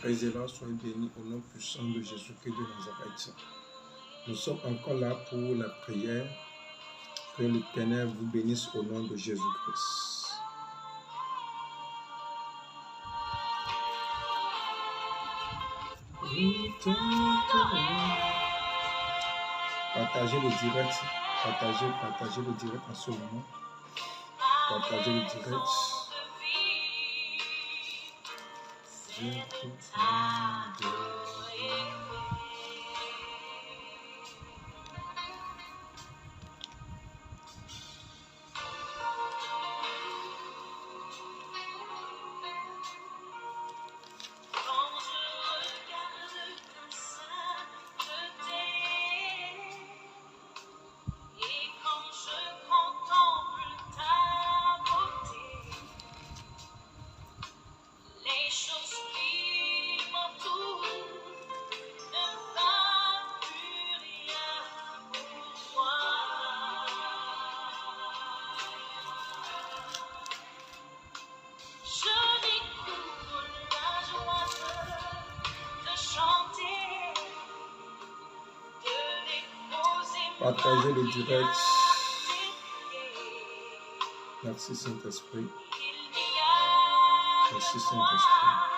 préservant, soyez bénis au nom puissant de Jésus-Christ de Nazareth. Nous sommes encore là pour la prière. Que l'Éternel vous bénisse au nom de Jésus-Christ. Partagez le direct. Partagez le direct en ce moment. Partagez le direct. Partagez le direct. Merci Saint-Esprit. Merci Saint-Esprit.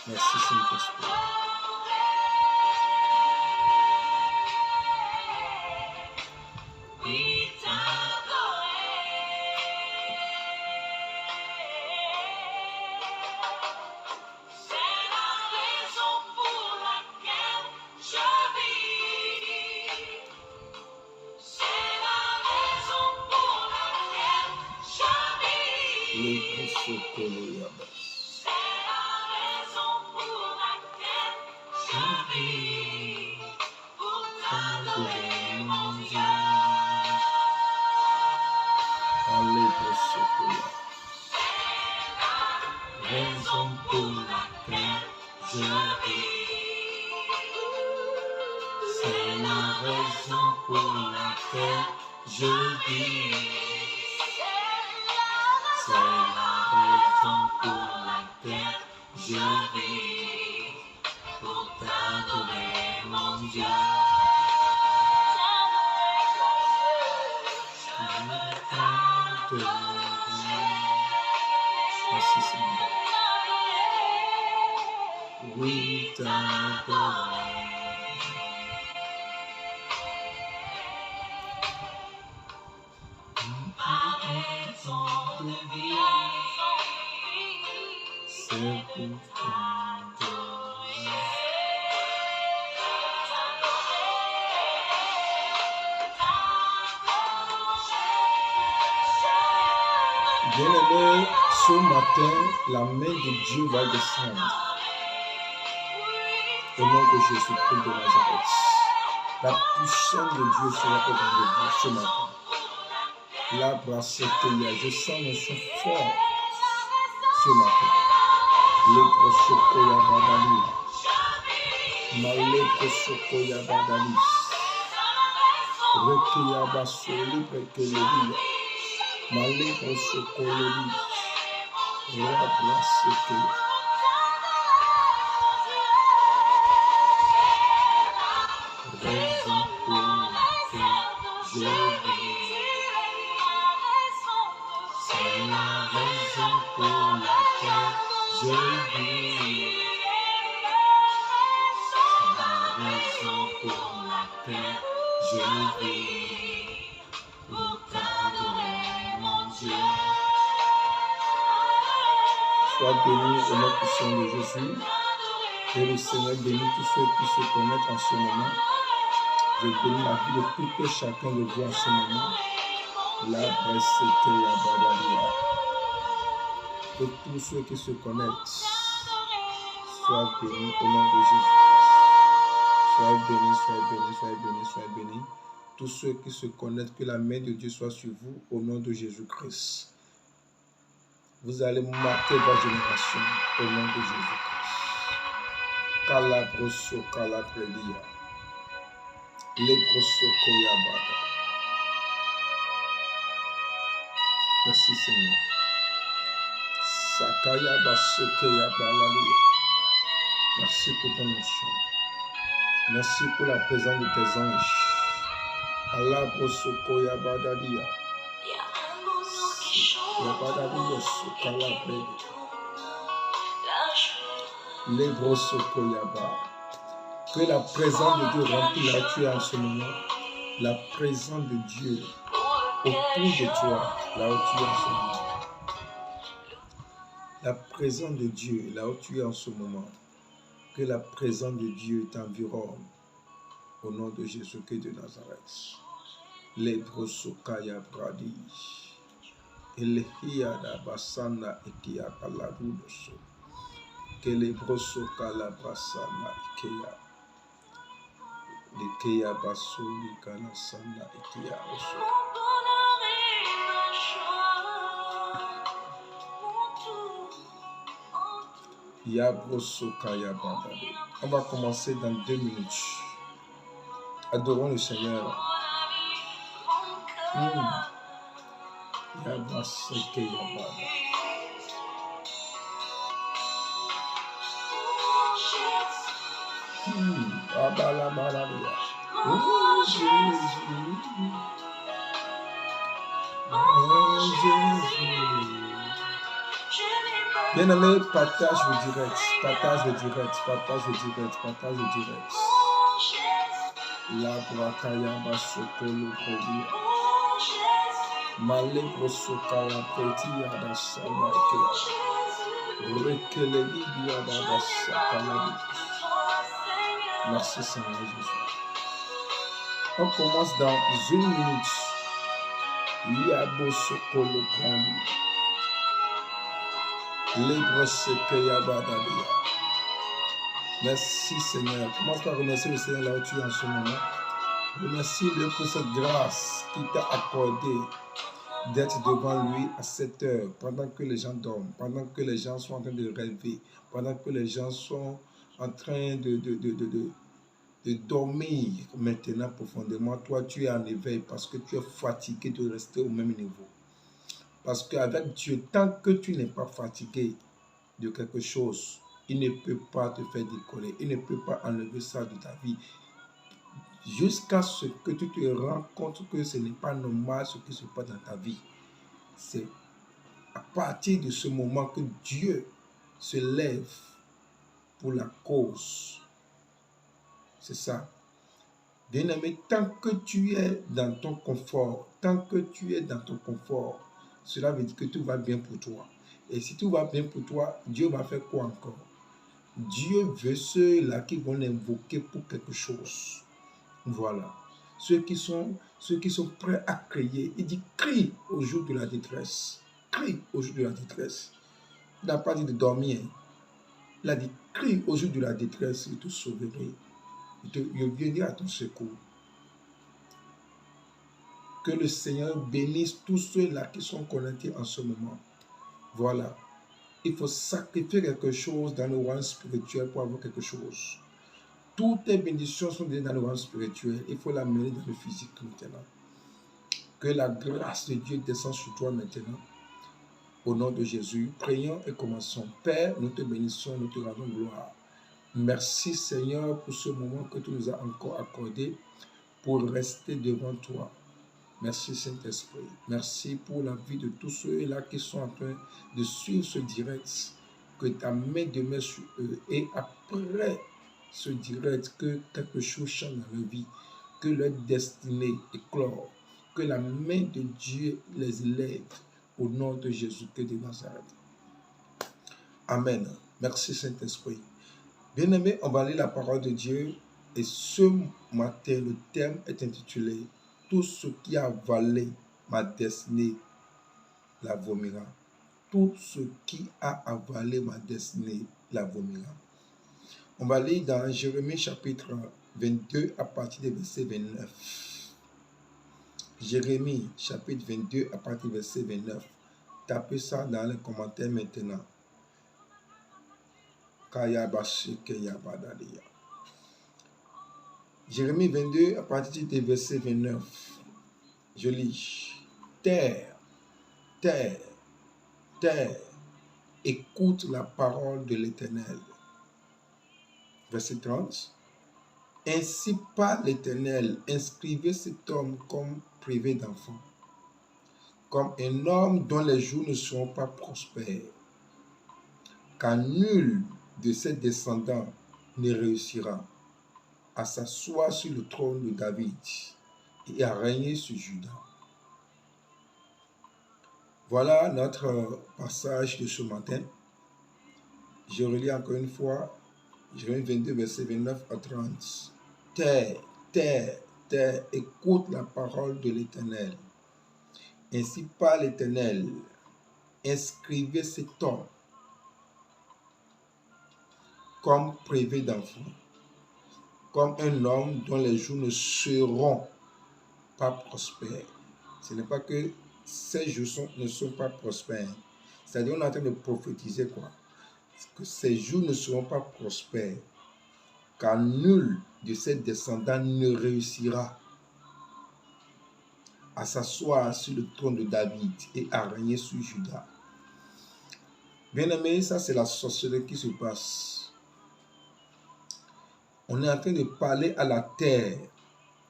Merci Saint-Esprit. Merci Seigneur. Oui, t'adore. C'est pour bien-aimé, ce matin, la main de Dieu va descendre. Au nom de Jésus-Christ de Nazareth. La puissance de Dieu sera au rendez-vous ce matin. La brasserie, je sens le son fort ce matin. Lepre sokoya badali. Ma lepre sokoya badali. Rekia basoli prekelebi. Ma lepre sokolebi. La brasserie. Sois béni au nom puissant de Jésus. Que le Seigneur bénisse tous ceux qui se connectent en ce moment. Je bénis la vie de tout et chacun de vous en ce moment. La Breseteya Badalia. Que tous ceux qui se connectent soient bénis au nom de Jésus-Christ. Soyez bénis, soyez bénis, soyez bénis, soyez bénis. Tous ceux qui se connectent, que la main de Dieu soit sur vous au nom de Jésus-Christ. Vous allez marquer votre génération au nom de Jésus-Christ. Kalabroso Kalabrelia. Lebroso Koyabada. Merci Seigneur. Sakaya Basekeya Balalia. Merci pour ton onction. Merci pour la présence de tes anges. Allah Brosokoya Badalia. Yabadalia Sokalabre. Lebrosokoyaba. Que la présence de Dieu remplit là où tu es en ce moment. La présence de Dieu autour de toi, là où tu es en ce moment. La présence de Dieu, là où tu es en ce moment, que la présence de Dieu t'environne au nom de Jésus-Christ de Nazareth. Lebrosokaya Bradi, Elehia Basana Ikea Palabudoso, Kelebrosokala Basana Ikea, Ikea Basoli Kalasana Ikea Oso. On va commencer dans 2 minutes. Adorons le Seigneur. Bien-aimé, partage le direct, partage le direct, partage le direct, partage le direct. La brakaya basokolo kodia. Male brosokala petia da samakea. Rekele libia da sakala. Merci Seigneur Jésus. On commence dans 1 minute. Liabo sokolo prani. Merci Seigneur. Commence par remercier le Seigneur là où tu es en ce moment. Remercie-le pour cette grâce qu'il t'a accordée d'être devant lui à 7 heures, pendant que les gens dorment, pendant que les gens sont en train de rêver, pendant que les gens sont en train de dormir maintenant profondément. Toi, tu es en éveil parce que tu es fatigué de rester au même niveau. Parce qu'avec Dieu, tant que tu n'es pas fatigué de quelque chose, il ne peut pas te faire décoller. Il ne peut pas enlever ça de ta vie. Jusqu'à ce que tu te rends compte que ce n'est pas normal ce qui se passe dans ta vie. C'est à partir de ce moment que Dieu se lève pour la cause. C'est ça. Bien-aimé, tant que tu es dans ton confort, cela veut dire que tout va bien pour toi. Et si tout va bien pour toi, Dieu va faire quoi encore? Dieu veut ceux-là qui vont l'invoquer pour quelque chose. Voilà. Ceux qui sont prêts à crier. Il dit, crie au jour de la détresse. Crie au jour de la détresse. Il n'a pas dit de dormir. Il a dit, crie au jour de la détresse, il te sauverait. Il viendra à ton secours. Que le Seigneur bénisse tous ceux-là qui sont connectés en ce moment. Voilà. Il faut sacrifier quelque chose dans le royaume spirituel pour avoir quelque chose. Toutes les bénédictions sont données dans le royaume spirituel. Il faut la mener dans le physique maintenant. Que la grâce de Dieu descende sur toi maintenant. Au nom de Jésus, prions et commençons. Père, nous te bénissons, nous te rendons gloire. Merci Seigneur pour ce moment que tu nous as encore accordé pour rester devant toi. Merci Saint-Esprit. Merci pour la vie de tous ceux-là qui sont en train de suivre ce direct. Que ta main demeure sur eux. Et après ce direct, que quelque chose change dans leur vie. Que leur destinée éclore. Que la main de Dieu les élève. Au nom de Jésus-Christ de Nazareth. Amen. Merci Saint-Esprit. Bien-aimés, on va lire la parole de Dieu. Et ce matin, le thème est intitulé « Tout ce qui a avalé ma destinée la vomira. Tout ce qui a avalé ma destinée la vomira. On va lire dans Jérémie chapitre 22 à partir du verset 29. Jérémie chapitre 22 à partir du verset 29. Tapez ça dans les commentaires maintenant. Jérémie 22 à partir du verset 29. Je lis. Terre, terre, terre, écoute la parole de l'Éternel. Verset 30. Ainsi parle l'Éternel, inscrivez cet homme comme privé d'enfant, comme un homme dont les jours ne seront pas prospères, car nul de ses descendants ne réussira à s'asseoir sur le trône de David et à régner sur Juda. Voilà notre passage de ce matin. Je relis encore une fois, Jérémie 22, verset 29 à 30. Terre, terre, terre, écoute la parole de l'Éternel. Ainsi parle l'Éternel, inscrivez cet homme comme privé d'enfant, comme un homme dont les jours ne seront pas prospères. Ce n'est pas que ces jours ne sont pas prospères. C'est-à-dire, on est en train de prophétiser quoi? Que ces jours ne seront pas prospères, car nul de ses descendants ne réussira à s'asseoir sur le trône de David et à régner sur Juda. Bien-aimés, ça c'est la sorcellerie qui se passe. On est en train de parler à la terre.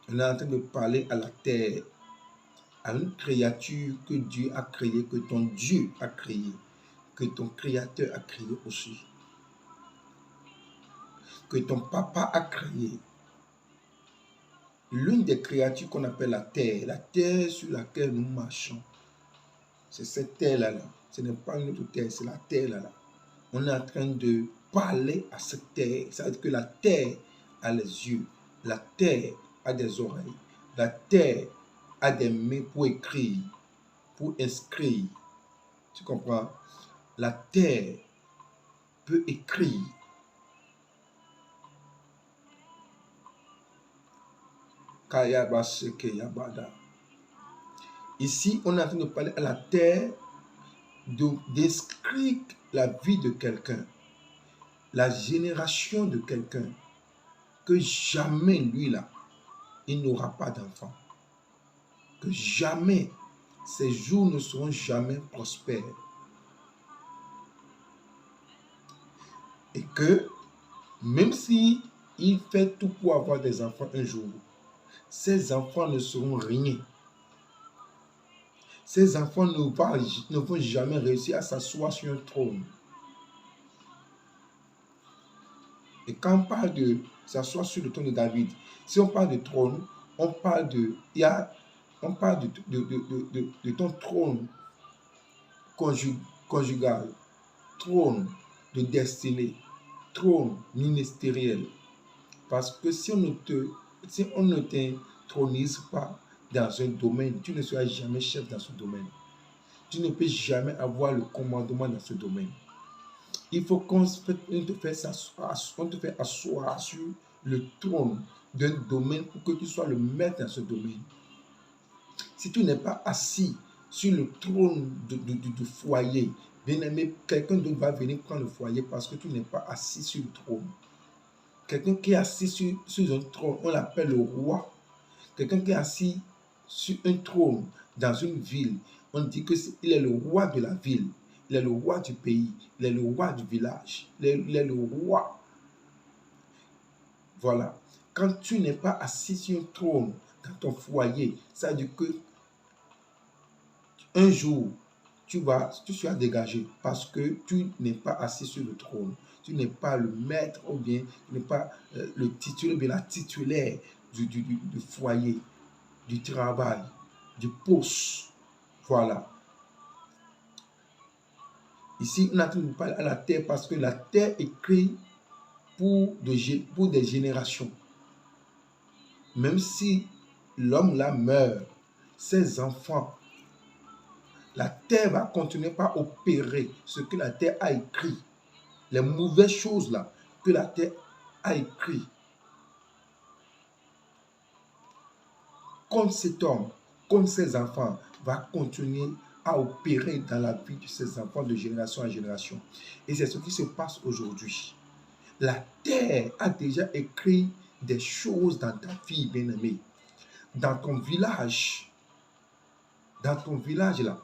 On est en train de parler à la terre, à une créature que Dieu a créée, que ton Dieu a créée, que ton Créateur a créé aussi, que ton papa a créé. L'une des créatures qu'on appelle la terre sur laquelle nous marchons, c'est cette terre-là. Ce n'est pas une autre terre, c'est la terre-là. On est en train de parler à cette terre. Ça veut dire que la terre a les yeux, la terre a des oreilles, la terre a des mains pour écrire, pour inscrire. Tu comprends? La terre peut écrire. Ici, on est en train de parler à la terre d'inscrire la vie de quelqu'un, la génération de quelqu'un, que jamais lui là, il n'aura pas d'enfant, que jamais ses jours ne seront jamais prospères, et que même si il fait tout pour avoir des enfants un jour, ces enfants ne seront rien. Ces enfants ne vont jamais réussir à s'asseoir sur un trône. Et quand on parle de s'asseoir sur le trône de David, si on parle de trône, on parle de ton trône conjugal, trône de destinée, trône ministériel. Parce que si on ne t'intronise pas dans un domaine, tu ne seras jamais chef dans ce domaine. Tu ne peux jamais avoir le commandement dans ce domaine. Il faut qu'on te fait asseoir sur le trône d'un domaine pour que tu sois le maître dans ce domaine. Si tu n'es pas assis sur le trône du foyer, bien aimé, quelqu'un d'autre va venir prendre le foyer parce que tu n'es pas assis sur le trône. Quelqu'un qui est assis sur un trône, on l'appelle le roi. Quelqu'un qui est assis sur un trône dans une ville, on dit qu'il est le roi de la ville. Il est le roi du pays, il est le roi du village, il est le roi. Voilà. Quand tu n'es pas assis sur un trône dans ton foyer, ça veut dire que un jour, tu seras dégagé parce que tu n'es pas assis sur le trône. Tu n'es pas le maître ou bien tu n'es pas le titulaire, bien la titulaire du foyer, du travail, du poste. Voilà. Ici, on a tout parlé à la terre parce que la terre est créée pour des générations. Même si l'homme là meurt, ses enfants La terre va continuer par opérer ce que la terre a écrit. Les mauvaises choses là que la terre a écrit. Comme cet homme, comme ses enfants, va continuer à opérer dans la vie de ses enfants de génération en génération. Et c'est ce qui se passe aujourd'hui. La terre a déjà écrit des choses dans ta vie, bien-aimée. Dans ton village là,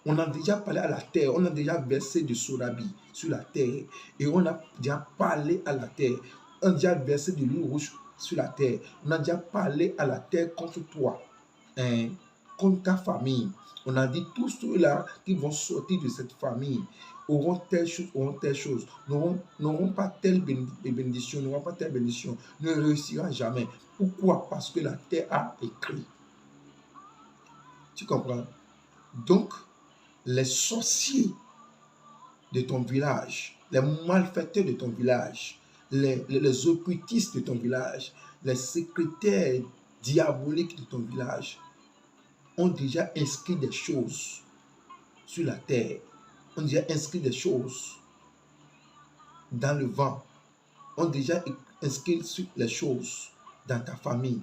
on a déjà parlé à la terre, on a déjà versé du sorabi sur la terre, et on a déjà parlé à la terre, on a déjà versé de l'huile rouge sur la terre, on a déjà parlé à la terre contre toi, contre ta famille. On a dit tous ceux-là qui vont sortir de cette famille auront telle chose, n'auront pas telle bénédiction, n'auront pas telle bénédiction, ne réussira jamais. Pourquoi? Parce que la terre a écrit. Tu comprends? Donc, les sorciers de ton village, les malfaiteurs de ton village, les occultistes de ton village, les secrétaires diaboliques de ton village ont déjà inscrit des choses sur la terre, ont déjà inscrit des choses dans le vent, ont déjà inscrit les choses dans ta famille.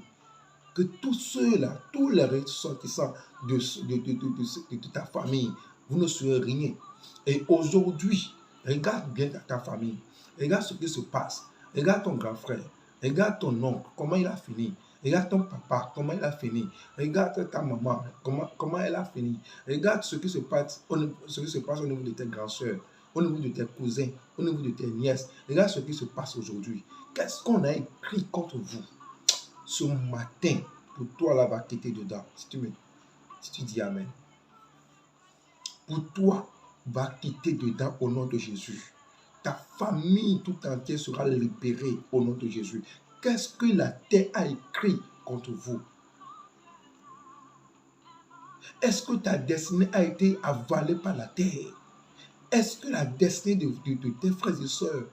Que tous ceux-là, tous les ressortissants de ta famille, vous ne serez rien. Et aujourd'hui, regarde bien ta famille, regarde ce qui se passe, regarde ton grand frère, regarde ton oncle, comment il a fini, regarde ton papa, comment il a fini, regarde ta maman, comment elle a fini, regarde ce qui se passe au niveau de tes grands soeurs, au niveau de tes cousins, au niveau de tes nièces, regarde ce qui se passe aujourd'hui. Qu'est-ce qu'on a écrit contre vous? Ce matin, pour toi là, va quitter dedans. Si tu dis Amen. Pour toi, va quitter dedans au nom de Jésus. Ta famille tout entière sera libérée au nom de Jésus. Qu'est-ce que la terre a écrit contre vous? Est-ce que ta destinée a été avalée par la terre? Est-ce que la destinée de tes frères et sœurs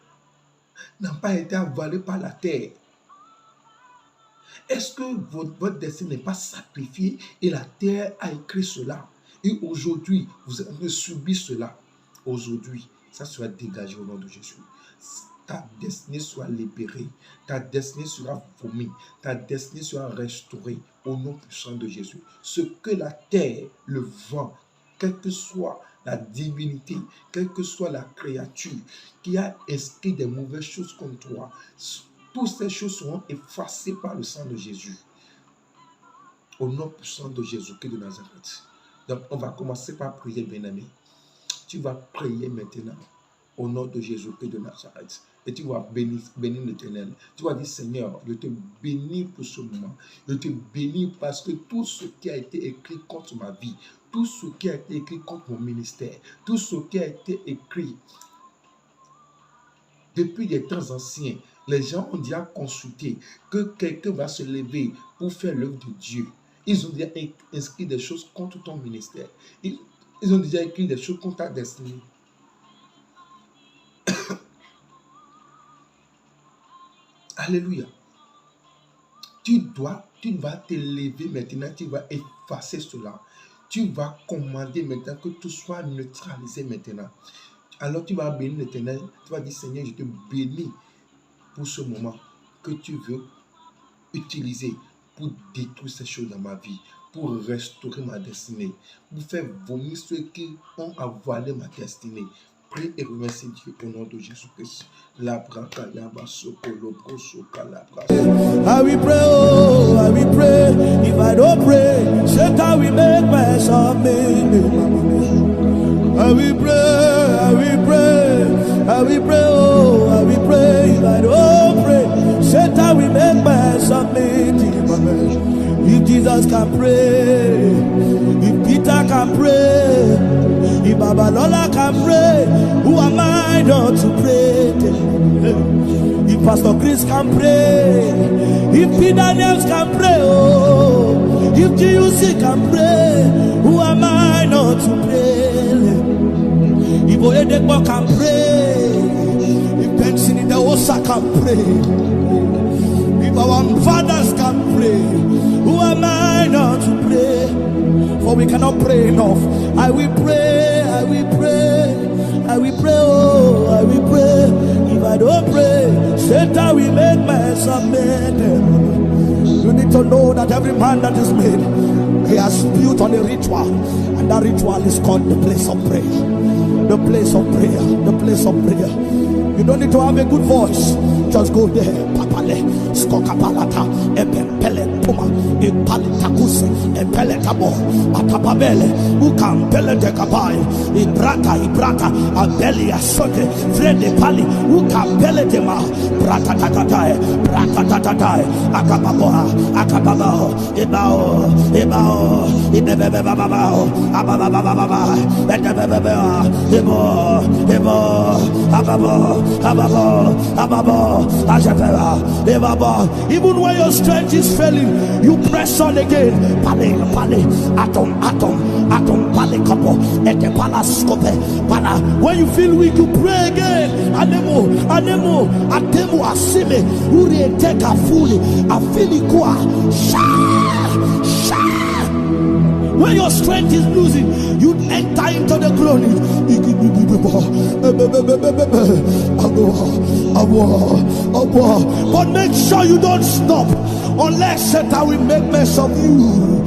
n'a pas été avalée par la terre? Est-ce que votre destinée n'est pas sacrifiée et la terre a écrit cela? Et aujourd'hui, vous avez subi cela. Aujourd'hui, ça sera dégagé au nom de Jésus. Ta destinée sera libérée. Ta destinée sera vomie. Ta destinée sera restaurée au nom puissant de Jésus. Ce que la terre, le vent, quelle que soit la divinité, quelle que soit la créature qui a inscrit des mauvaises choses contre toi, toutes ces choses seront effacées par le sang de Jésus. Au nom puissant de Jésus-Christ de Nazareth. Donc, on va commencer par prier, bien-aimé. Tu vas prier maintenant au nom de Jésus-Christ de Nazareth. Et tu vas bénir l'Éternel. Tu vas dire, Seigneur, je te bénis pour ce moment. Je te bénis parce que tout ce qui a été écrit contre ma vie, tout ce qui a été écrit contre mon ministère, tout ce qui a été écrit depuis des temps anciens, les gens ont déjà consulté que quelqu'un va se lever pour faire l'œuvre de Dieu. Ils ont déjà inscrit des choses contre ton ministère. Ils ont déjà écrit des choses contre ta destinée. Alléluia. Tu vas te lever maintenant, tu vas effacer cela. Tu vas commander maintenant que tout soit neutralisé maintenant. Alors tu vas bénir l'Éternel, tu vas dire, Seigneur, je te bénis pour ce moment que tu veux utiliser pour détruire ces choses dans ma vie, pour restaurer ma destinée, pour faire vomir ceux qui ont avalé ma destinée. Prie et remercie Dieu au nom de Jésus-Christ. I will pray, oh, I will pray. If I don't pray, Satan will make mess of me. I will pray, I will pray, I will pray, oh, I will pray. If I don't pray, Satan will make mess of me. If Jesus can pray, if Peter can pray, if Babalola can pray, who am I not to pray? If Pastor Chris can pray, if P. Daniels can pray, oh, if GUC can pray, who am I not to pray? If Oyedekbo can pray, if Benson in the Osa can pray, if our fathers can pray, who am I not to pray? for we cannot pray enough. I will pray, I will pray, I will pray, oh, I will pray. If I don't pray, Satan will make mess of me. You need to know that every man that is made, he has built on a ritual, and that ritual is called the place of prayer. The place of prayer, the place of prayer. You don't need to have a good voice, just go there. Papale, skokapalata, epempele puma, ipalitakuse, epeletabo, atapabele, ukampele de kapai, ibrata, abelia sote, frede pali, ukampele de ma, brata tatatae, akababo, ebao, ibebebebabao, abababababa, even when your strength is failing, you press on again. Atom, pale kapo, ete palascope, pana. When you feel weak, you pray again. Anemo, asime, uri teka fully, afili kwa, when your strength is losing, you enter into the glory. But make sure you don't stop unless Satan will make mess of you.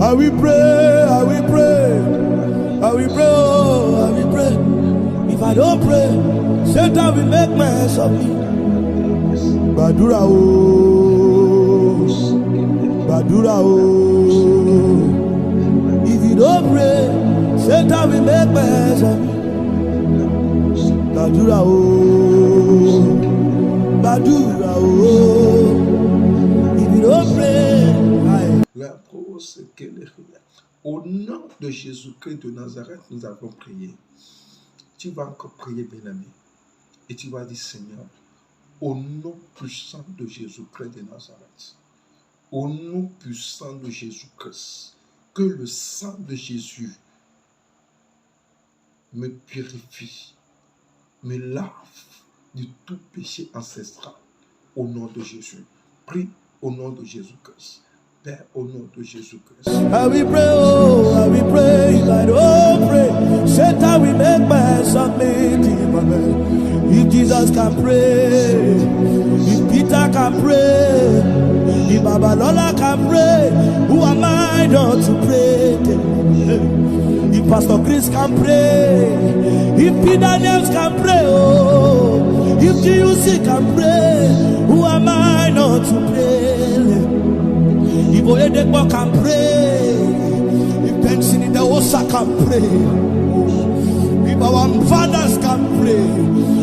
I will pray, I will pray, I will pray, oh, I will pray. If I don't pray, Satan will make mess of me. Badura oh. If you don't pray, Satan will make mess of me. Badura oh. If you don't pray, La prose au nom de Jésus-Christ de Nazareth, nous avons prié. Tu vas encore prier, bien-aimé. Et tu vas dire, Seigneur, au nom puissant de Jésus-Christ de Nazareth, au nom puissant de Jésus-Christ, que le sang de Jésus me purifie, me lave de tout péché ancestral. Au nom de Jésus. Prie au nom de Jésus-Christ. Père, au nom de Jésus-Christ. I will pray, oh, I will pray. If I don't pray, Satan will make mess of me. If Jesus can pray, if Peter can pray, if Babalola can pray, who am I not to pray? If Pastor Chris can pray, if Peter Daniels can pray, oh, if GUC can pray, who am I not to pray? If Oyedekbo can pray, if Benson in the Osa can pray, if our fathers can pray,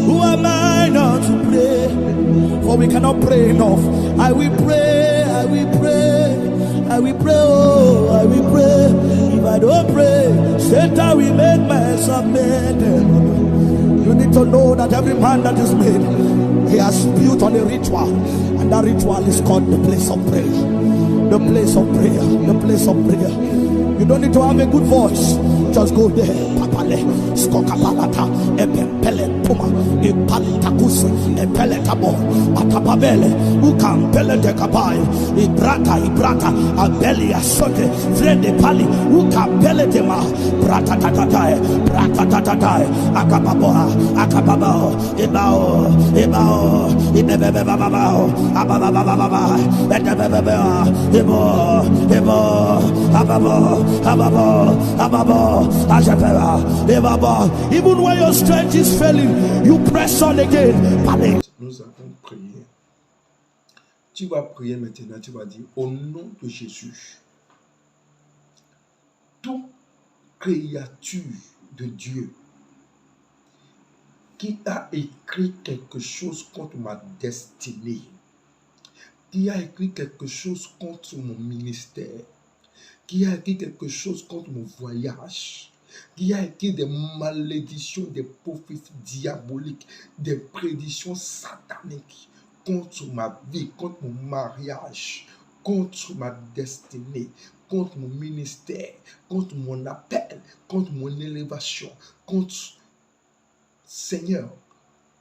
who am I not to pray? For we cannot pray enough. I will pray, I will pray, I will pray, oh, I will pray. If I don't pray, Satan will make mess of me. You need to know that every man that is made, he has built on a ritual, and that ritual is called the place of prayer. The place of prayer, the place of prayer. You don't need to have a good voice, just go there. Papale, skokapalata, epempele puma, ipalitakus, epeletabo, atapabele, ukampele de kapai, ibrata, abelia sote, frede pali, ukampele de ma, brata tatatai, akababo, ebao, ibebebabao, abababababa, even when your strength is failing, you press on again. Nous avons prié. Tu vas prier maintenant, tu vas dire au nom de Jésus, toute créature de Dieu qui a écrit quelque chose contre ma destinée, qui a écrit quelque chose contre mon ministère, qui a écrit quelque chose contre mon voyage, qui a écrit des malédictions, des prophéties diaboliques, des prédictions sataniques contre ma vie, contre mon mariage, contre ma destinée, contre mon ministère, contre mon appel, contre mon élévation, contre... Seigneur,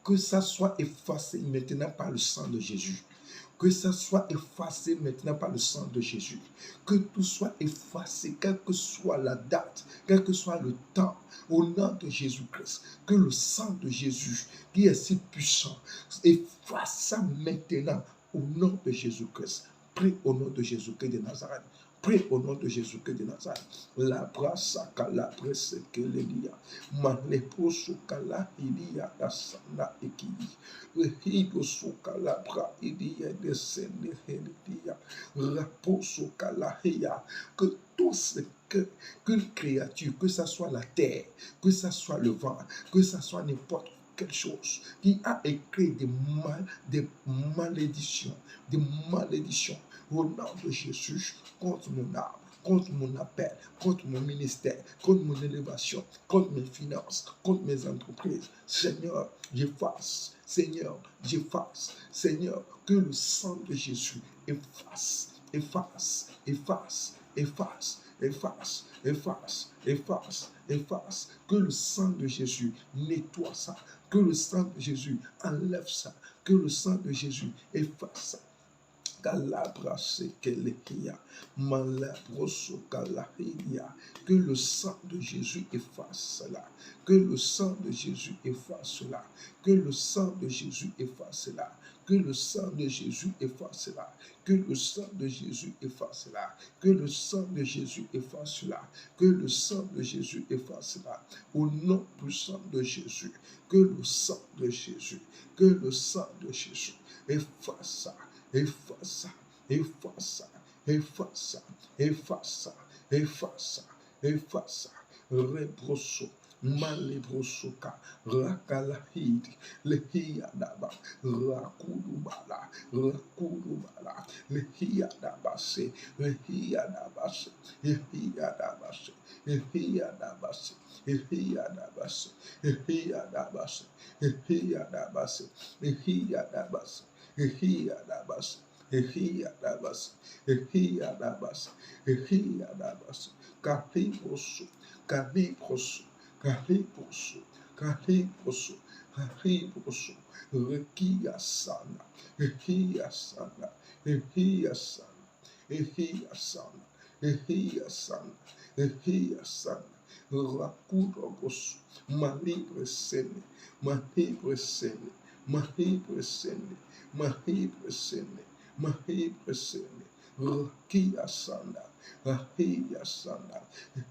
que ça soit effacé maintenant par le sang de Jésus. Que ça soit effacé maintenant par le sang de Jésus. Que tout soit effacé, quelle que soit la date, quel que soit le temps, au nom de Jésus-Christ. Que le sang de Jésus, qui est si puissant, efface ça maintenant au nom de Jésus-Christ. Prie au nom de Jésus-Christ de Nazareth. Prie au nom de Jésus-Christ de Nazareth. La brasa kala presse que le dia. Male poso kala idia da sana eki. Rehido so kala bra idia de sene helidia. Raposo kala heya. Que tout ce qu'une créature, que ce soit la terre, que ce soit le vent, que ce soit n'importe quelque chose qui a écrit des malédictions au nom de Jésus contre mon âme, contre mon appel, contre mon ministère, contre mon élévation, contre mes finances, contre mes entreprises. Seigneur, j'efface. Seigneur, j'efface. Seigneur, que le sang de Jésus efface, efface, efface, efface, efface, efface, efface, efface. Que le sang de Jésus nettoie ça. Que le sang de Jésus enlève ça. Que le sang de Jésus efface ça. Que le sang de Jésus efface cela. Que le sang de Jésus efface cela. Que le sang de Jésus efface cela. Que le sang de Jésus efface cela. Que le sang de Jésus efface cela. Que le sang de Jésus efface cela. Que le sang de Jésus efface cela. Au nom puissant de Jésus. Que le sang de Jésus. Que le sang de Jésus efface ça. Efface, efface, efface, efface, efface, efface, rebroso, malebrosoka, rakalahidi, lehiyadaba, rakudubala, lehiyadabase, lehiyadabase, lehiyadabase, lehiyadabase, lehiyadabase, lehiyadabase, lehiyadabase, lehiyadabase. Ehiyadabas, ehiyadabas, ehiyadabas, ehiyadabas, kaliposo, kaliposo, kaliposo, kaliposo, kaliposo, rekiyasana, ehiyasana, ehiyasana, ehiyasana, ehiyasana, ehiyasana, rakudoboso, malibre sene, malibre sene, malibre sene. Mahibre sene, mahibre sene, rakia sanda, rahia sanda,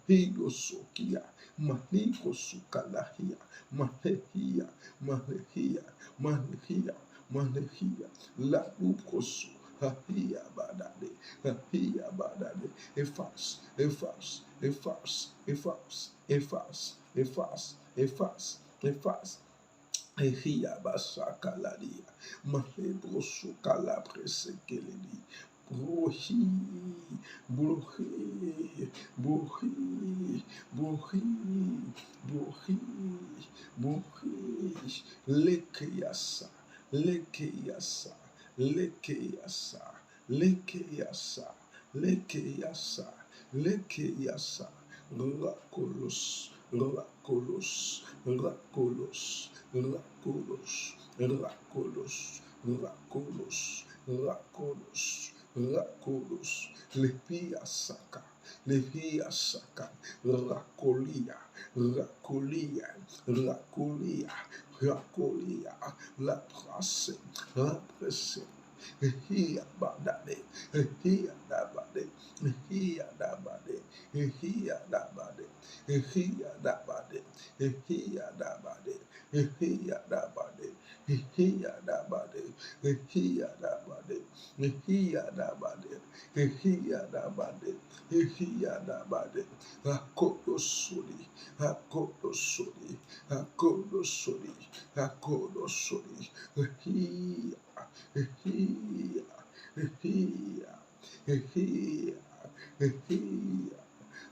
higo sokia, mahiko sukalahia, mahehia, mahehia, mahehia, mahehia, la ukosu, rahia badade, rahia badade, efface, efface, efface, efface, efface, efface, efface, efface. Ehia basaka ladia, malebroso calabrese keledi, brohi, brohi, brohi, brohi, brohi, brohi, lekeyasa, lekeyasa, lekeyasa, lekeyasa, lekeyasa, lekeyasa, rakolos, rakolos, rakolos. Rakolos, rakolos, rakolos, rakolos, rakolos, lehia saka, rakolia, rakolia, rakolia, rakolia, la presse, ehia badade, ehia dabade, ehia dabade, ehia dabade, ehia dabade, ehia dabade. Ehia dabade, ehia dabade, ehia dabade, ehia dabade, ehia dabade, ehia dabade, akodo sodi, akodo sodi, akodo sodi, akodo sodi, ehia, ehia, ehia, ehia, ehia,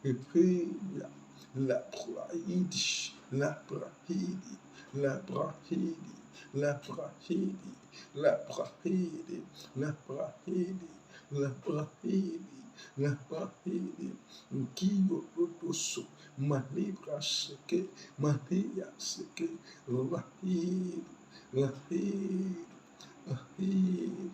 ehia, la praidi, la praidi. La brahidi, la brahidi, la brahidi, la brahidi, la brahidi, la brahidi, kiyo rotoso, malibra seke, malia seke, rahid, rahid, rahid,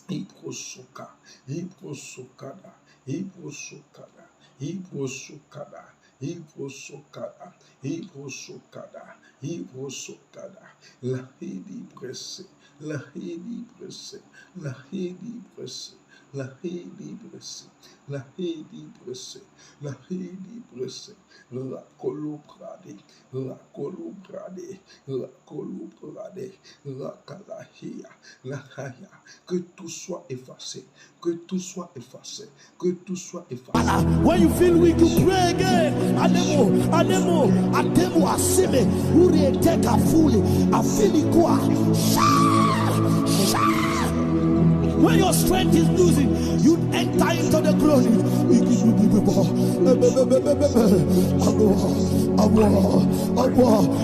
Iprosoka, Iprosokada, Iprosokada, Iprosokada, Iprosokada, Iprosokada, Iprosokada, la hedi presse, la hedi presse, la hedi presse, la hedi presse, la hedi presse, la hedi presse, la colobrade, la colobrade, la colobrade, la calahia, la haya, que tout soit effacé, que tout soit effacé, que tout soit effacé. When you feel weak, you pray again. Ademo, asime, uri teka fully, afilikwa. When your strength is losing, you enter into the glory.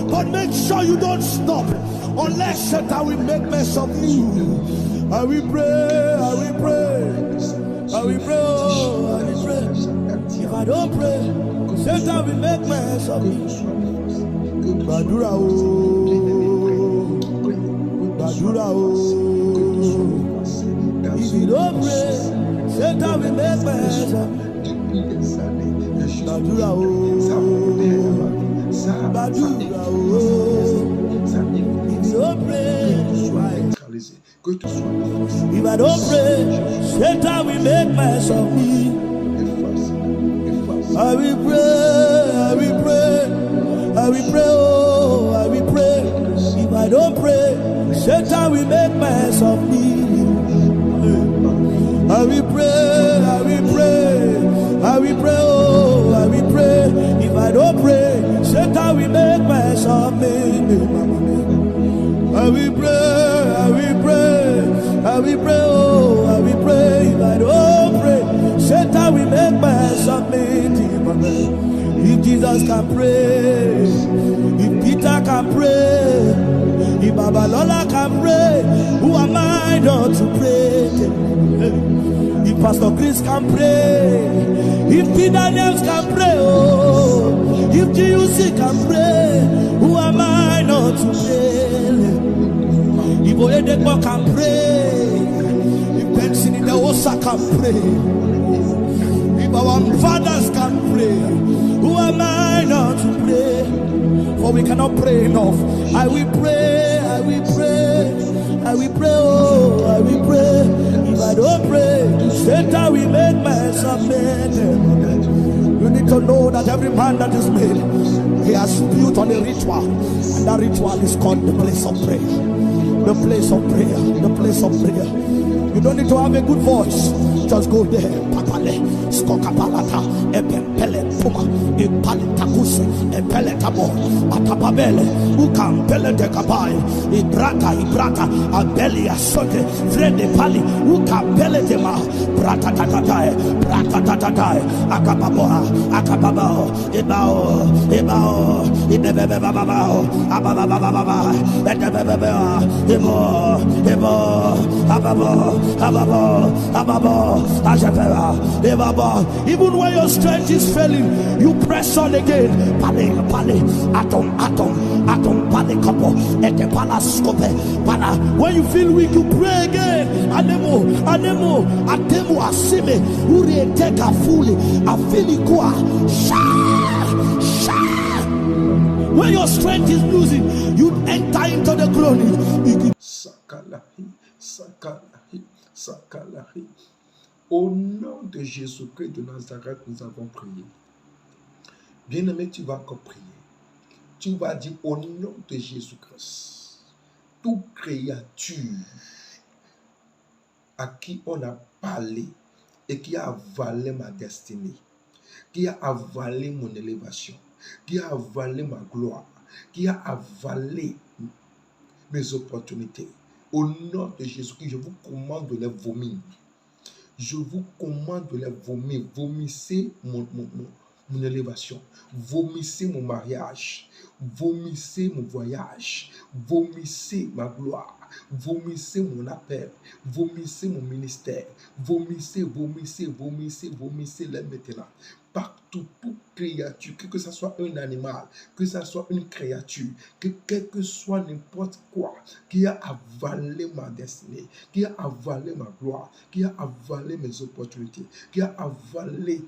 But make sure you don't stop unless Satan will make mess of you. I will pray, I will pray, I will pray, oh, I will pray. If I don't pray, Satan will make mess of me. Badura oh, Badura oh. If you don't pray, Satan will make mess of me. Badura oh, Badura oh. If you don't pray, if I don't pray, Satan will make mess of me. I will pray, I will pray, I will pray, oh, I will pray. If I don't pray, Satan will make mess of me. I will pray, I will pray, I will pray, oh, I will pray. If I don't pray, Satan will make mess of me. I will pray, I will pray, I will pray, oh, I will pray. If I don't pray, Satan will make mess of me. If Jesus can pray, if Peter can pray, if Babalola can pray, who am I not to pray? If Pastor Chris can pray, if Peter Daniels can pray, oh, if GUC can pray, who am I not to pray? If Oyedepo can pray, if Benson in the Osa can pray, if our fathers can pray, who am I not to pray? For we cannot pray enough. I will pray, I will pray, I will pray, oh, I will pray. If I don't pray, Satan will make mess of men. You need to know that every man that is made, he has built on a ritual, and that ritual is called the place of prayer. The place of prayer, the place of prayer. You don't need to have a good voice. Just go there. Papale, skokapalata, epempele puma, ipalitakuse, epeletamo, atapabele, ukampele de kapai, ibrata, abelia sote, frede pali, ukampele de ma, brata tatatae, akababoa, akababao, ibao, ibebebebabao, abababababa, edebebebea, ababo, even when your strength is failing, you press on again. Atom, pale kapo, ete palascope, pala. When you feel weak, you pray again. Anemo, asime, uri teka fully, afilikwa, when your strength is losing, you enter into the glory. Sakalahi. Au nom de Jésus-Christ de Nazareth, nous avons prié. Bien-aimé, tu vas encore prier. Tu vas dire au nom de Jésus-Christ, toute créature à qui on a parlé et qui a avalé ma destinée, qui a avalé mon élévation, qui a avalé ma gloire, qui a avalé mes opportunités. Au nom de Jésus-Christ, je vous commande de les vomir. Je vous commande de les vomir. Vomissez mon élévation. Vomissez mon mariage. Vomissez mon voyage. Vomissez ma gloire. Vomissez mon appel. Vomissez mon ministère. Vomissez, vomissez, vomissez, vomissez-les maintenant. Partout, toute créature, que ce soit un animal, que ce soit une créature, que quel que soit n'importe quoi qui a avalé ma destinée, qui a avalé ma gloire, qui a avalé mes opportunités, qui a avalé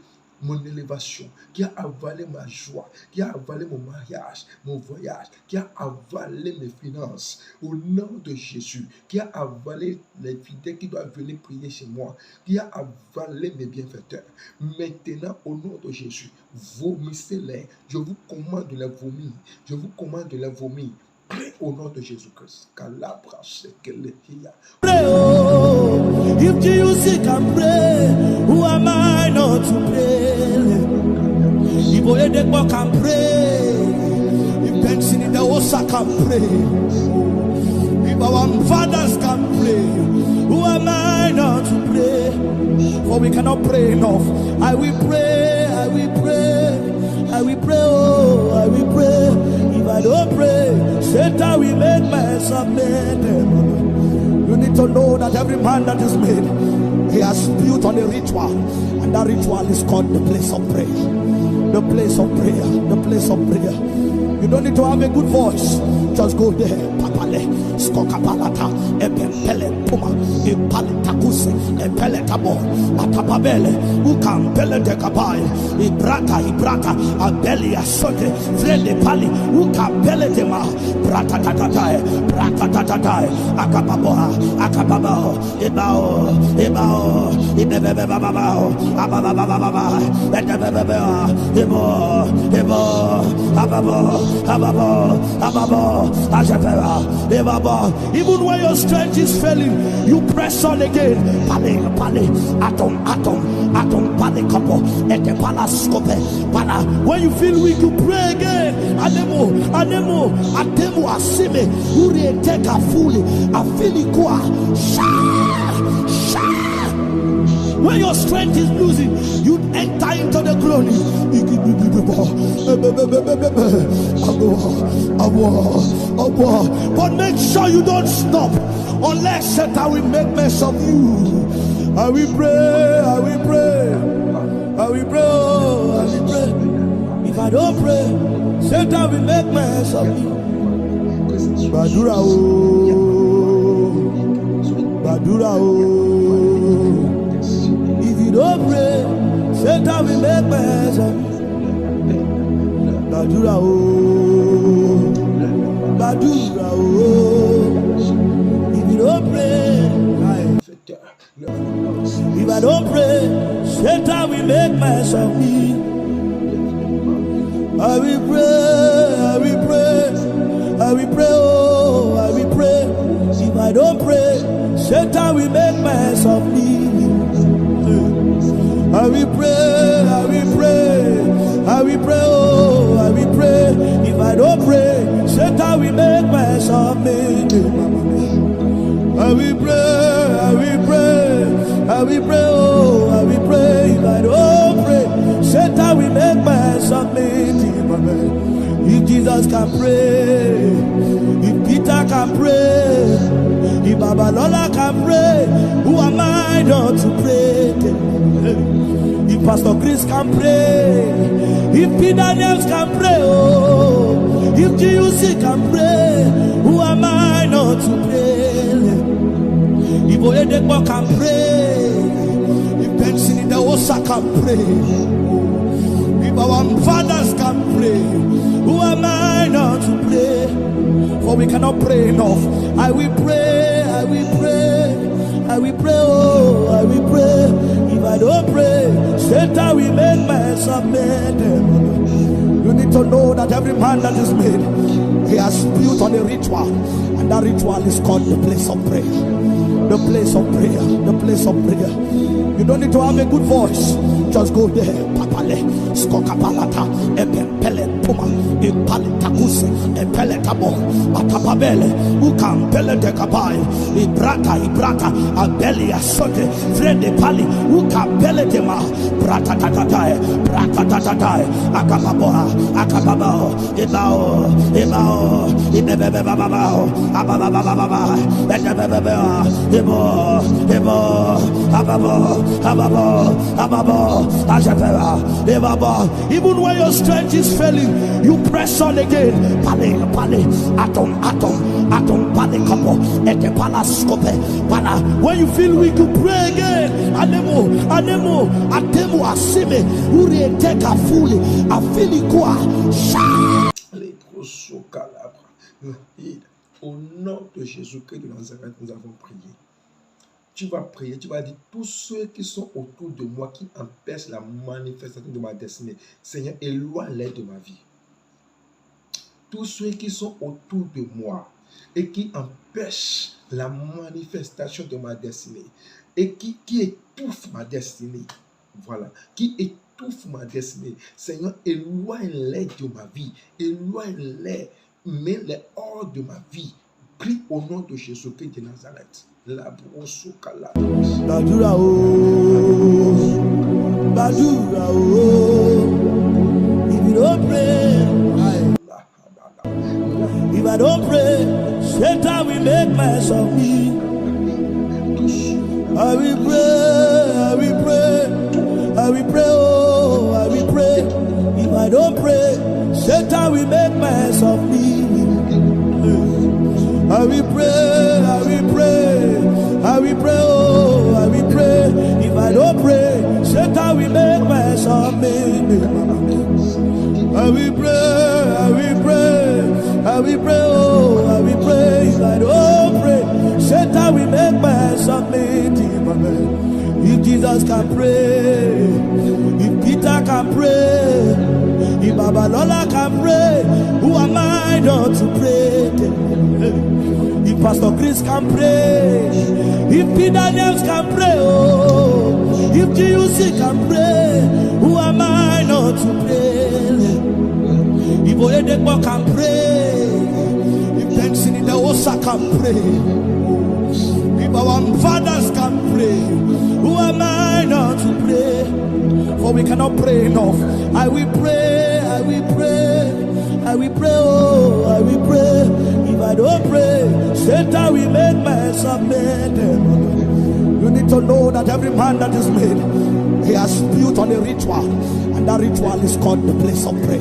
mon élévation, qui a avalé ma joie, qui a avalé mon mariage, mon voyage, qui a avalé mes finances, au nom de Jésus, qui a avalé les fidèles qui doivent venir prier chez moi, qui a avalé mes bienfaiteurs. Maintenant, au nom de Jésus, vomissez-les. Je vous commande de les vomir. Je vous commande de les vomir. Pray au nom de Jésus-Christ. Pray, oh, if Jesus can pray, who am I not to pray? If Oyedekpo can pray, if Benson in the Osa can pray, if our fathers can pray, who am I not to pray? For we cannot pray enough. I will pray, I will pray, I will pray, oh, I will pray. If I don't pray, Satan will make mess of me. You need to know that every man that is made, he has built on a ritual, and that ritual is called the place of prayer. The place of prayer, the place of prayer. You don't need to have a good voice, just go there. Papale, skokapalata, epempele puma, ipalitakuse, epele tabo, atapabele, ukampele dekabai, ibrata, abeli asote, vrede pali, ukampele dema, brata tatatai, akababo, ibao, ibebebebabao, abababababa, even when your strength is failing, you press on again. Atom, when you feel weak, you pray again. Anemo, asime, uri teka fully, afilikwa, when your strength is losing, you enter into the glory. But make sure you don't stop unless Satan will make mess of you. I will pray, I will pray, I will pray, oh, I will pray. If I don't pray, Satan will make mess of me. Badura oh. If you don't pray, Satan will make mess of me. Badura oh. If you don't pray, if I don't pray, Satan will make mess of me. I will pray, I will pray, I will pray, oh, I will pray. If I don't pray, Satan will make mess of me. I will pray, I will pray, I will pray, oh, I will pray. If I don't pray, Satan will make mess of me. I will pray, I will pray, I will pray, oh, I will pray. If I don't pray, Satan will make mess of me. If Jesus can pray, if Peter can pray, if Babalola can pray, who am I not to pray? If Pastor Chris can pray, if P. Daniels can pray, oh, if GUC can pray, who am I not to pray? If Oyedekpo can pray, if Benson in the Osa can pray, if our fathers can pray, who am I not to pray? For we cannot pray enough. I will pray, I will pray, I will pray, oh, I will pray. If I don't pray, Satan will make mess of me. You need to know that every man that is made, he has built on a ritual, and that ritual is called the place of prayer. The place of prayer, the place of prayer. You don't need to have a good voice, just go there. Papale, skokapalata, epempele puma, ipalitaku takus epele tabo atapabele ukampele de kapai ibrata abeli asote frede pali ukampele de ma brata tatatai akababo ebao ibebe babao ababa even when your strength is failing, you press on again. Pale, atom, pale couple, at the palascope. When you feel weak, you pray again. Anemo, asime, uri take a fully, a filikua. Les prosos calabres. Au nom de Jésus-Christ de Nazareth, nous avons prié. Tu vas prier, tu vas dire tous ceux qui sont autour de moi, qui empêchent la manifestation de ma destinée. Seigneur, éloigne-les de ma vie. Tous ceux qui sont autour de moi et qui empêchent la manifestation de ma destinée et qui étouffent ma destinée. Voilà, qui étouffent ma destinée. Seigneur, éloigne-les de ma vie. Éloigne-les, mets-les hors de ma vie. Prie au nom de Jésus-Christ de Nazareth. La brosse kala. Badura if you don't pray, if I don't pray, Satan will make mess of me. I will pray. If I don't pray, Satan will make mess of me. I will pray. If I don't pray, Satan will make mess of me. I will pray. If I don't pray, Satan will make mess of me. If Jesus can pray, if Peter can pray, if Babalola can pray, who am I not to pray? If Pastor Chris can pray, if Peter Daniels can pray, if GUC can pray, who am I not to pray? If Oyedepo can pray, if Benson in the Osa can pray, if our fathers can pray, who am I not to pray? For we cannot pray enough. I will pray. If I don't pray, Satan will make mess of me. You need to know that every man that is made, he has built on a ritual, and that ritual is called the place of prayer.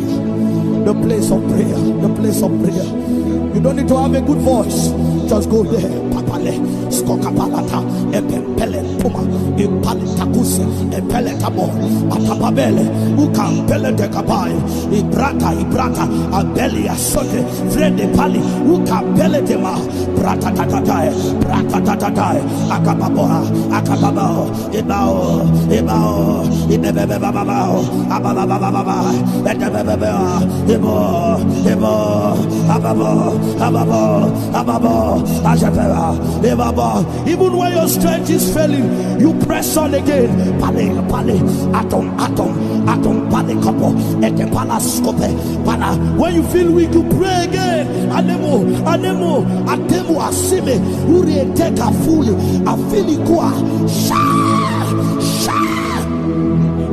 The place of prayer. You don't need to have a good voice. Just go there. Papale, skokapalata, epempele puma, ipalitakus, epeletabo, atapabele, ukampele de kapai, ibrata, abeli asote, frede pali, ukampele de ma, brata tatatai, akababo, ebao, ibebebabao, abababababa, ababo, even when your strength is failing, you press on again. Pale, atom, pale couple, et the palascope. When you feel weak, you pray again. Anemo, asime, uri take a fully, a filikua,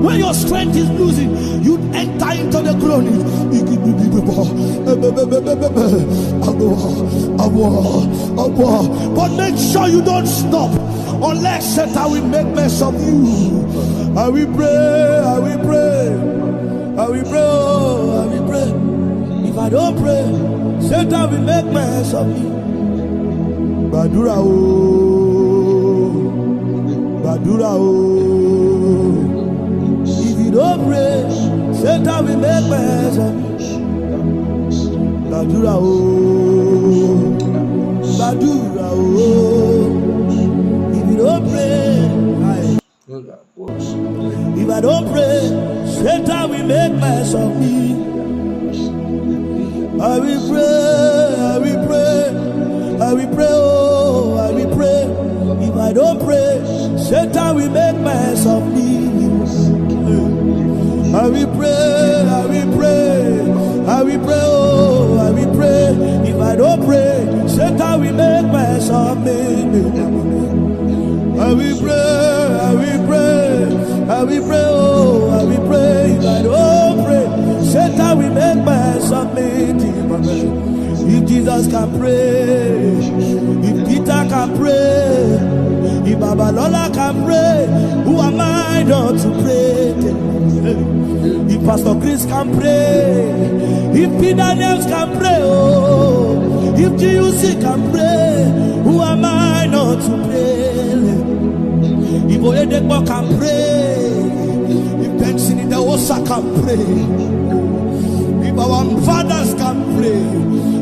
when your strength is losing, you enter into the groaning. But make sure you don't stop unless Satan will make mess of you. I will pray. If I don't pray, Satan will make mess of me. Badura if you don't pray, Satan will make mess of me. Badura if you don't pray, if I don't pray, Satan will make mess of me. I will pray. If I don't pray, Satan will make mess of me. I will pray. something. I will pray, I will pray, I will pray, oh, I will pray. If I don't pray, Satan will make my something. If Jesus can pray, if Peter can pray, if Babalola can pray, who am I not to pray? If Pastor Chris can pray, if Peter Daniels can pray, oh, if GUC can pray, who am I not to pray? If Oyedekbo can pray, if Benson in the Osa can pray, if our fathers can pray,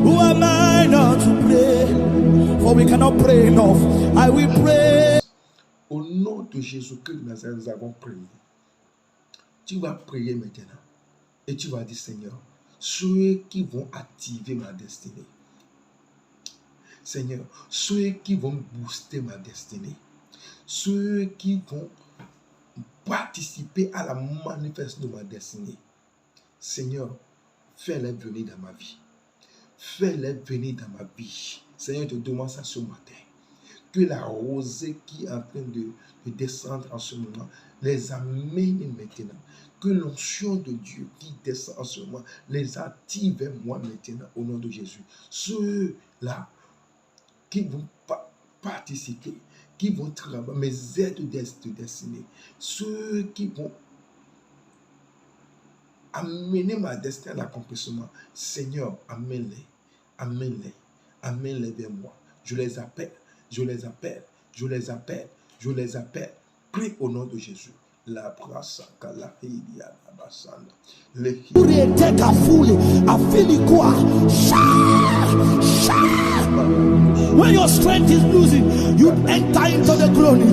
who am I not to pray? For we cannot pray enough. I will pray. Au nom de Jésus-Christ de Nazareth, nous avons prié. Tu vas prier maintenant. Et tu vas dire, Seigneur, ceux qui vont activer ma destinée. Seigneur, ceux qui vont booster ma destinée. Ceux qui vont participer à la manifestation de ma destinée. Seigneur, fais-les venir dans ma vie. Fais-les venir dans ma vie. Seigneur, je te demande ça ce matin. Que la rosée qui est en train de descendre en ce moment les amène maintenant. Que l'onction de Dieu qui descend en ce moment les active vers moi maintenant au nom de Jésus. Ceux-là qui vont participer, qui vont travailler, mes aides de destinée, ceux qui vont amener ma destinée à l'accomplissement, Seigneur, amène-les, amène-les, amène-les vers moi. Je les appelle, je les appelle, je les appelle, je les appelle. Prie au nom de Jésus. La brasa kala hidia la basanda. Le Take a fully, a filikwa. When your strength is losing, you enter into the glory.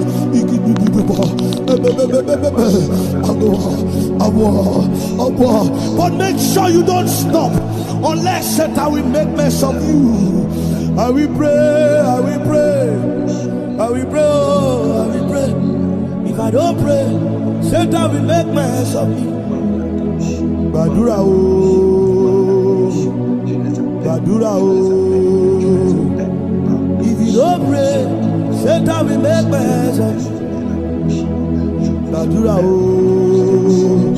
But make sure you don't stop unless Satan will make mess of you. I will pray, I will pray, I will pray, oh, I will pray. If I don't pray, Satan will make mess of me. Badura oh, Badura oh. If you don't pray, Satan will make mess of me. Badura oh,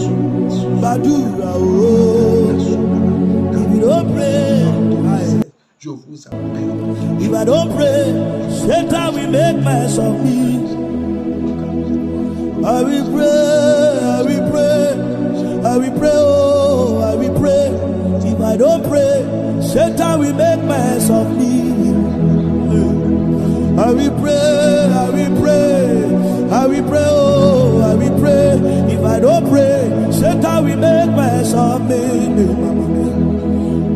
Badura oh. If you don't pray, je vous appelle. If I don't pray, Satan will make mess of me. I will pray, I will pray, I will pray, oh, I will pray. If I don't pray, Satan will make mess of me. I will pray, I will pray, I will pray, oh, I will pray. If I don't pray, Satan will make mess of me.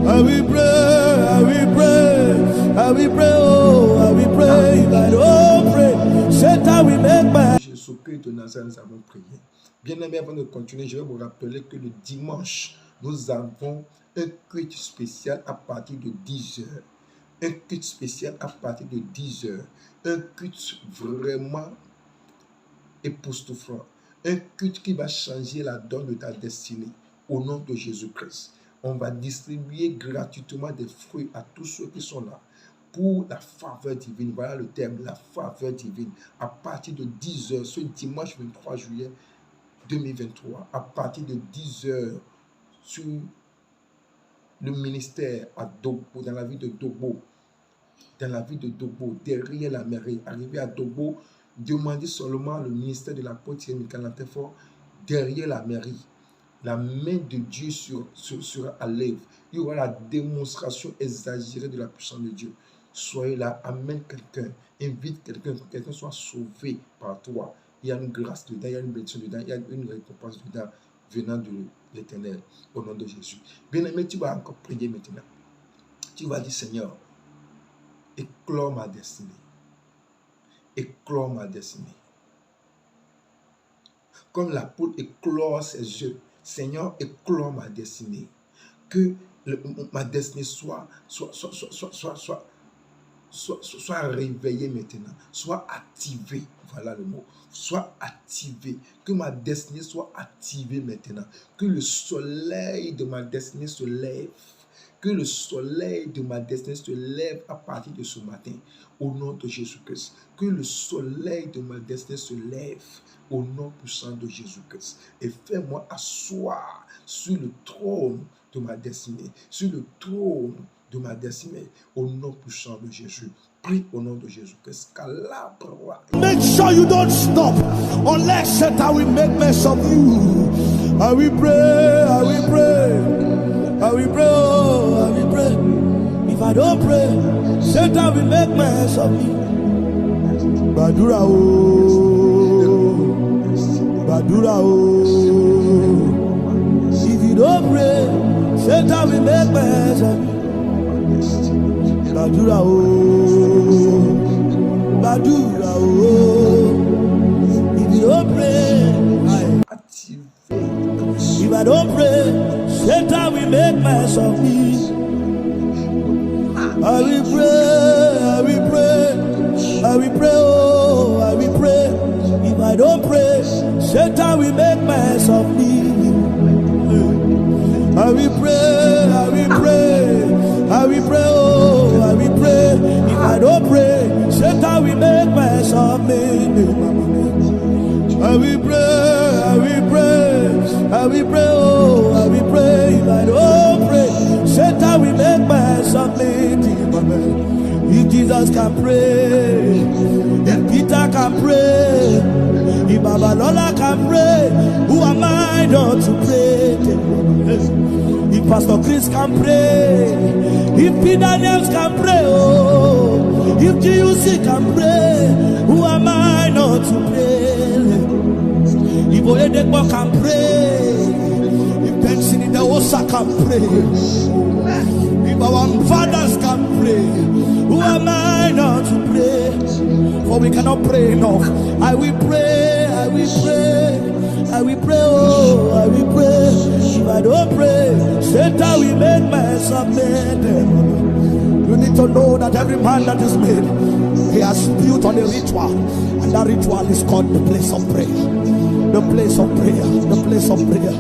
I will pray, I will pray, I will pray, oh, I will pray. If I don't pray, Satan will make mess. Jésus-Christ de Nazareth, nous avons prié. Bien-aimés, avant de continuer, je vais vous rappeler que le dimanche, nous avons un culte spécial à partir de 10h. Un culte spécial à partir de 10h. Un culte vraiment époustouflant. Un culte qui va changer la donne de ta destinée. Au nom de Jésus-Christ. On va distribuer gratuitement des fruits à tous ceux qui sont là. Pour la faveur divine, voilà le terme, la faveur divine, à partir de 10h, ce dimanche 23 juillet 2023, à partir de 10h, sur le ministère à Dogbo, dans la ville de Dogbo, derrière la mairie, arrivé à Dogbo, demandez seulement le ministère de la Potier Michael-Lantefort, derrière la mairie. La main de Dieu sera à l'œuvre. Il y aura la démonstration exagérée de la puissance de Dieu. Soyez là, amène quelqu'un, invite quelqu'un, que quelqu'un soit sauvé par toi. Il y a une grâce dedans, il y a une bénédiction dedans, il y a une récompense dedans venant de l'Éternel, au nom de Jésus. Bien-aimé, tu vas encore prier maintenant. Tu vas dire, Seigneur, éclore ma destinée. Éclore ma destinée. Comme la poule éclore ses œufs, Seigneur, éclore ma destinée. Que ma destinée soit réveillée maintenant, soit activée, voilà le mot, soit activée, que ma destinée soit activée maintenant, que le soleil de ma destinée se lève, Que le soleil de ma destinée se lève à partir de ce matin, au nom de Jésus-Christ. Que le soleil de ma destinée se lève au nom puissant de Jésus-Christ. Et fais-moi asseoir sur le trône de ma destinée, sur le trône de ma destinée, au nom puissant de Jésus. Prie au nom de Jésus-Christ. Make sure you don't stop unless Satan will make mess of you. I will pray, I will pray, I will pray, oh, I will pray. If I don't pray, Satan will make mess of me. Badura oh, Badura oh. If you don't pray, Satan will make mess of me. Badura oh, Badura oh. If you don't pray, if I don't pray, Satan will make mess of me. I will pray, I will pray, I will pray, oh, I will pray. If I don't pray, Satan will make mess of me. I will pray, I will pray, I will pray, oh, I will pray. If I don't pray, Satan will make mess of me. I will pray, I will pray, I will pray, oh, I will pray. If I don't pray, Satan will make mess of me. If Jesus can pray, if Peter can pray, if Babalola can pray, who am I not to pray? If Pastor Chris can pray, if Peter Daniels can pray, oh, if GUC can pray, who am I not to pray? If Oyedekbo can pray, if Benson in the Osa can pray, if our fathers can pray, who am I not to pray? For we cannot pray enough. I will pray, I will pray, I will pray, oh, I will pray. If I don't pray, Satan will make mess of me. You need to know that every man that is made, he has built on a ritual, and that ritual is called the place of prayer. The place of prayer, the place of prayer.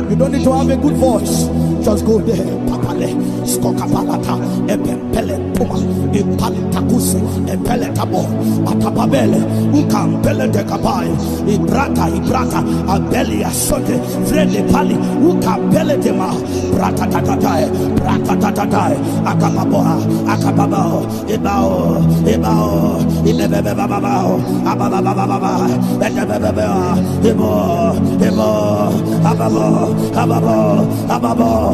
You don't need to have a good voice. Just go there. Papale, skokapalata, epempele puma, ipalitakusi, epeletabo, atapabele, ukampele de kapai, ibrata, abelia sote, frede pali, ukampele de ma, brata tatatae, akababoa, akababao, ibao, ibebebebabao, abababababa, edebebebea, ibo, ababo,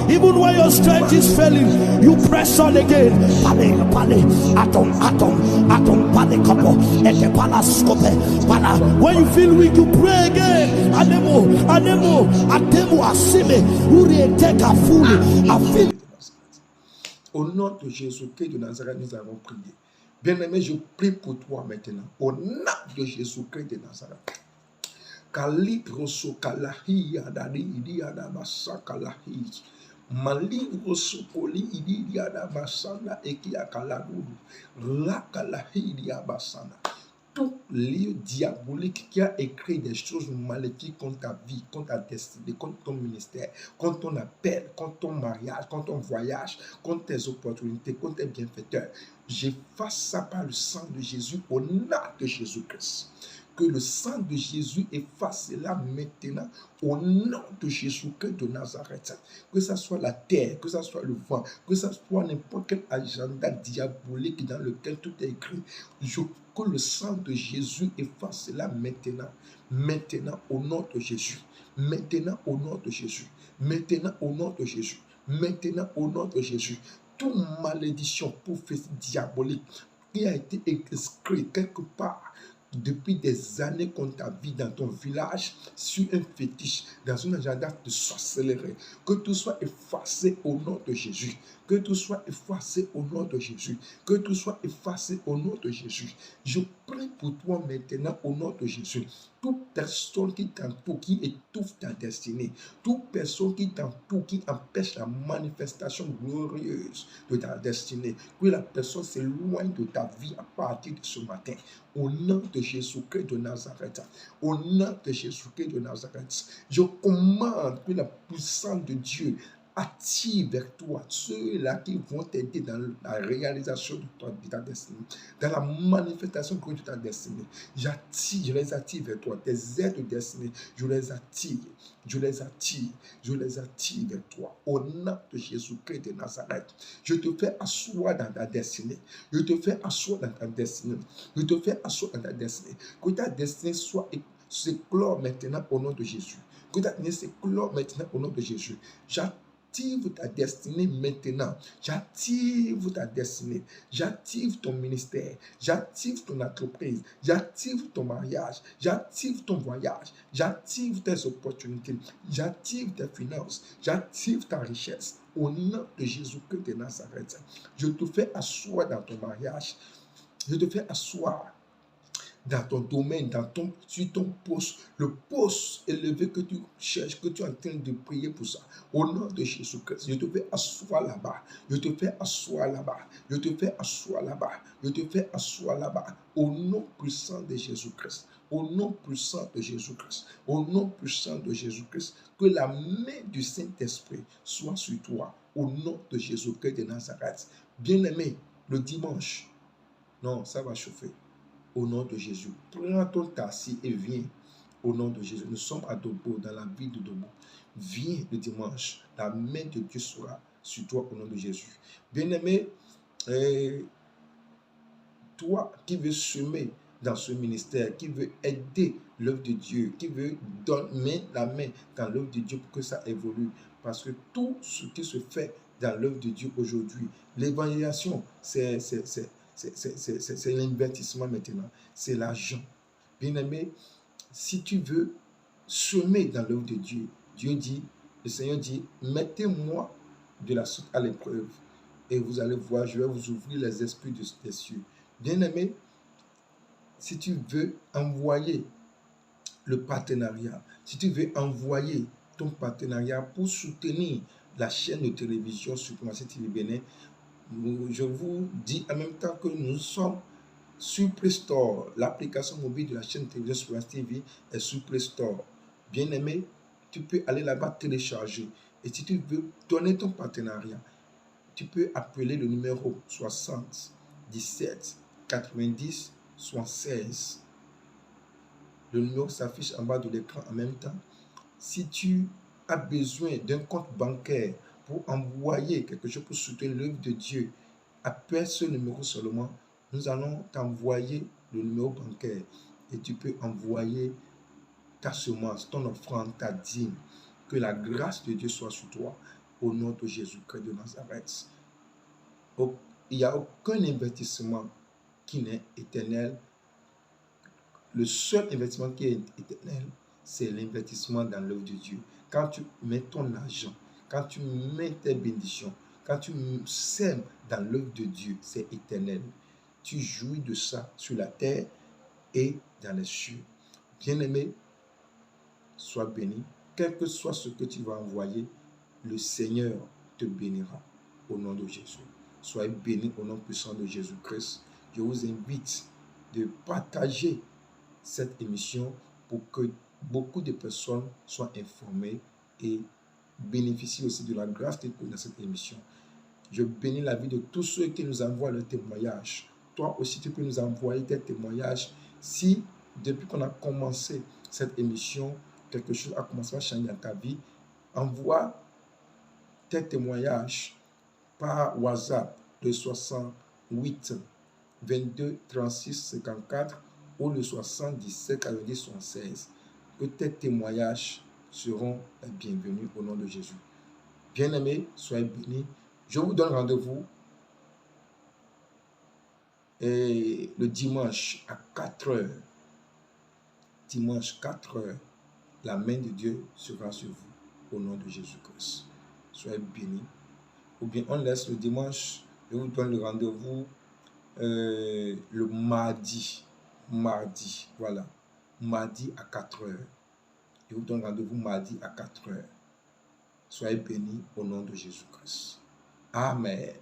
even when your strength is failing, you press on again. When you feel weak, you pray again. Au nom de Jésus-Christ de Nazareth, nous avons prié. Bien-aimé, je prie pour toi maintenant. Au nom de Jésus-Christ de Nazareth. Kalibro sokalahi adari idi adabasa kalahi malibro sopoli idi adabasana ekia kaladuru la kalahi idi abasana. Tout lieu diabolique qui a écrit des choses maléfiques contre ta vie, contre ta destinée, contre ton ministère, contre ton appel, contre ton mariage, contre ton voyage, contre tes opportunités, contre tes bienfaiteurs, j'efface ça par le sang de Jésus au nom de Jésus-Christ. Que le sang de Jésus efface cela maintenant au nom de Jésus-Christ de Nazareth. Que ce soit la terre, que ce soit le vent, que ce soit n'importe quel agenda diabolique dans lequel tout est écrit. Que le sang de Jésus efface cela maintenant. Maintenant au nom de Jésus. Maintenant au nom de Jésus. Maintenant au nom de Jésus. Maintenant au nom de Jésus. Toute malédiction, prophétie diabolique qui a été inscrite quelque part depuis des années contre ta vie dans ton village, sur un fétiche, dans un agenda de sorcellerie, que tout soit effacé au nom de Jésus. Que tout soit effacé au nom de Jésus. Que tout soit effacé au nom de Jésus. Je prie pour toi maintenant au nom de Jésus. Toute personne qui t'entoure, qui étouffe ta destinée, toute personne qui t'entoure, qui empêche la manifestation glorieuse de ta destinée, que la personne s'éloigne de ta vie à partir de ce matin. Au nom de Jésus-Christ de Nazareth, au nom de Jésus-Christ de Nazareth, je commande que la puissance de Dieu attire vers toi ceux-là qui vont t'aider dans la réalisation de ta destinée, dans la manifestation de ta destinée. Je les attire vers toi. Tes aides de destinée, je les attire vers toi. Au nom de Jésus-Christ de Nazareth, je te fais asseoir dans ta destinée. Je te fais asseoir dans ta destinée. Je te fais asseoir dans ta destinée. Que ta destinée s'éclore maintenant au nom de Jésus. Que ta destinée s'éclore maintenant au nom de Jésus. J'active ta destinée maintenant. J'active ta destinée. J'active ton ministère. J'active ton entreprise. J'active ton mariage. J'active ton voyage. J'active tes opportunités. J'active tes finances. J'active ta richesse. Au nom de Jésus-Christ de Nazareth, je te fais asseoir dans ton mariage. Je te fais asseoir dans ton domaine, sur ton poste, le poste élevé que tu cherches, que tu es en train de prier pour ça. Au nom de Jésus-Christ, je te fais asseoir là-bas. Je te fais asseoir là-bas. Je te fais asseoir là-bas. Je te fais asseoir là-bas. Au nom puissant de Jésus-Christ. Au nom puissant de Jésus-Christ. Au nom puissant de Jésus-Christ. Que la main du Saint-Esprit soit sur toi. Au nom de Jésus-Christ de Nazareth. Bien-aimé, le dimanche, non, ça va chauffer. Au nom de Jésus. Prends ton taxi et viens. Au nom de Jésus. Nous sommes à Dobo, dans la ville de Dobo. Viens le dimanche. La main de Dieu sera sur toi au nom de Jésus. Bien-aimé, toi qui veux semer dans ce ministère, qui veut aider l'œuvre de Dieu, qui veut donner la main dans l'œuvre de Dieu pour que ça évolue. Parce que tout ce qui se fait dans l'œuvre de Dieu aujourd'hui, l'évangélisation, c'est l'investissement maintenant, c'est l'argent. Bien-aimé, si tu veux semer dans l'œuvre de Dieu, le Seigneur dit, mettez-moi de la sorte à l'épreuve et vous allez voir, je vais vous ouvrir les esprits des cieux. Bien-aimé, si tu veux envoyer le partenariat, si tu veux envoyer ton partenariat pour soutenir la chaîne de télévision Suprematie TV Bénin, je vous dis en même temps que nous sommes sur Play Store. L'application mobile de la chaîne de télévision Suprematie TV est sur Play Store. Bien-aimé, tu peux aller là-bas télécharger. Et si tu veux donner ton partenariat, tu peux appeler le numéro 60 17 90 76. Le numéro s'affiche en bas de l'écran en même temps. Si tu as besoin d'un compte bancaire pour envoyer quelque chose pour soutenir l'œuvre de Dieu, appelle ce numéro seulement. Nous allons t'envoyer le numéro bancaire et tu peux envoyer ta semence, ton offrande, ta dîme. Que la grâce de Dieu soit sur toi au nom de Jésus-Christ de Nazareth. Il n'y a aucun investissement qui n'est éternel. Le seul investissement qui est éternel, c'est l'investissement dans l'œuvre de Dieu. Quand tu mets ton argent, quand tu mets tes bénédictions, quand tu sèmes dans l'œuvre de Dieu, c'est éternel. Tu jouis de ça sur la terre et dans les cieux. Bien-aimé, sois béni. Quel que soit ce que tu vas envoyer, le Seigneur te bénira au nom de Jésus. Soyez bénis au nom puissant de Jésus-Christ. Je vous invite de partager cette émission pour que beaucoup de personnes soient informées et bénéficient aussi de la grâce de Dieu dans cette émission. Je bénis la vie de tous ceux qui nous envoient leurs témoignages. Toi aussi, tu peux nous envoyer tes témoignages. Si, depuis qu'on a commencé cette émission, quelque chose a commencé à changer dans ta vie, envoie tes témoignages par WhatsApp de 68 22 36 54 ou le 77 90 76. Que tes témoignages seront les bienvenus au nom de Jésus. Bien-aimés, soyez bénis. Je vous donne rendez-vous le dimanche à 4h. Dimanche 4h, la main de Dieu sera sur vous au nom de Jésus-Christ. Soyez bénis. Ou bien on laisse le dimanche, je vous donne le rendez-vous le mardi, voilà, mardi à 4h. Je vous donne rendez-vous mardi à 4h. Soyez bénis au nom de Jésus-Christ. Amen.